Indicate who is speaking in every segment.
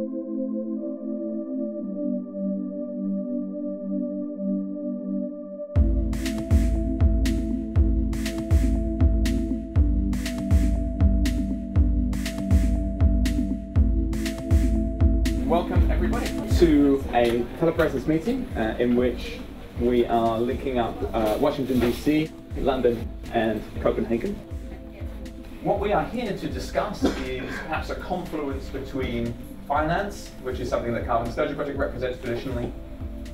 Speaker 1: Welcome everybody to a Telepresence meeting in which we are linking up Washington DC, London and Copenhagen. What we are here to discuss is perhaps a confluence between finance, which is something that Carbon Disclosure Project represents traditionally,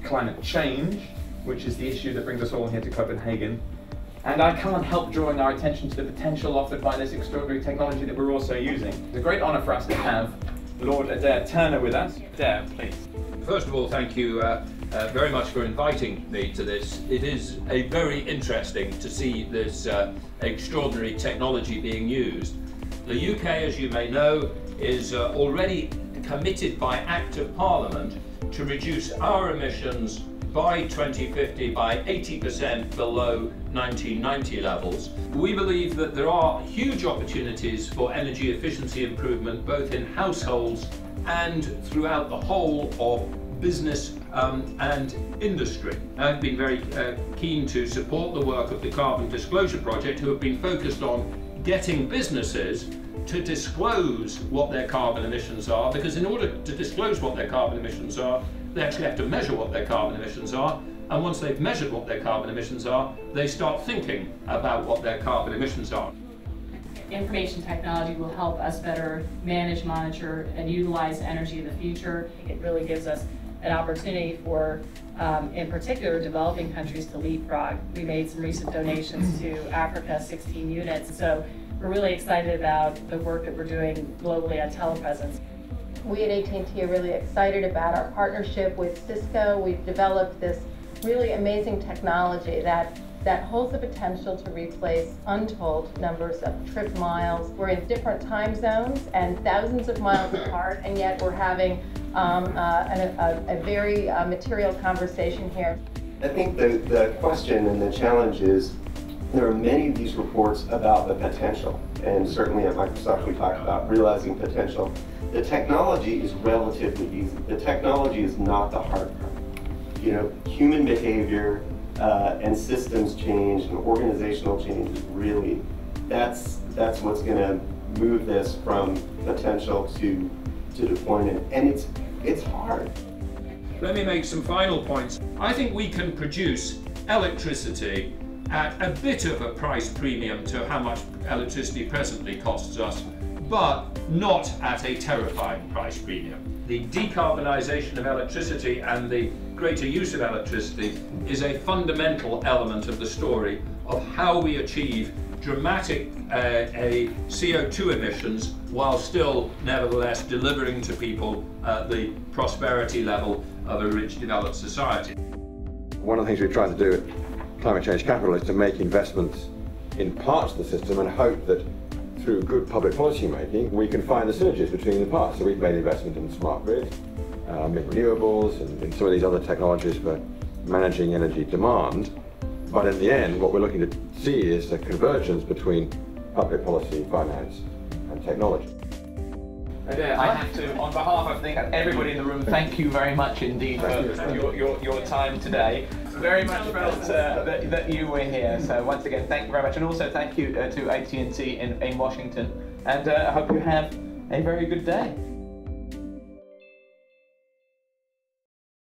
Speaker 1: climate change, which is the issue that brings us all here to Copenhagen, and I can't help drawing our attention to the potential offered by this extraordinary technology that we're also using. It's a great honour for us to have Lord Adair Turner with us. Adair, please.
Speaker 2: First of all, thank you very much for inviting me to this. It is very interesting to see this extraordinary technology being used. The UK, as you may know, is already committed by Act of Parliament to reduce our emissions by 2050 by 80% below 1990 levels. We believe that there are huge opportunities for energy efficiency improvement both in households and throughout the whole of business and industry. I've been very keen to support the work of the Carbon Disclosure Project, who have been focused on getting businesses to disclose what their carbon emissions are, because in order to disclose what their carbon emissions are, they actually have to measure what their carbon emissions are, and once they've measured what their carbon emissions are, they start thinking about what their carbon emissions are.
Speaker 3: Information technology will help us better manage, monitor, and utilize energy in the future. It really gives us an opportunity for, in particular, developing countries to leapfrog. We made some recent donations to Africa, 16 units, so we're really excited about the work that we're doing globally on telepresence.
Speaker 4: We at AT&T are really excited about our partnership with Cisco. We've developed this really amazing technology that holds the potential to replace untold numbers of trip miles. We're in different time zones and thousands of miles apart, and yet we're having a very material conversation here.
Speaker 5: I think the question and the challenge is there are many of these reports about the potential, and certainly at Microsoft we talk about realizing potential. The technology is relatively easy. The technology is not the hard part. You know, human behavior and systems change and organizational change is really, that's what's going to move this from potential to deployment, and it's hard.
Speaker 2: Let me make some final points. I think we can produce electricity at a bit of a price premium to how much electricity presently costs us, but not at a terrifying price premium. The decarbonisation of electricity and the greater use of electricity is a fundamental element of the story of how we achieve dramatic CO2 emissions while still nevertheless delivering to people the prosperity level of a rich developed society.
Speaker 6: One of the things we're trying to do at Climate Change Capital is to make investments in parts of the system and hope that through good public policy making we can find the synergies between the parts. So we've made investment in smart grid, in renewables and in some of these other technologies for managing energy demand. But in the end, what we're looking to see is a convergence between public policy, finance and technology.
Speaker 1: Adair, I have to, on behalf of everybody in the room, thank you very much indeed for your time today. Very much felt that you were here, so once again thank you very much, and also thank you to AT&T in Washington, and I hope you have a very good day.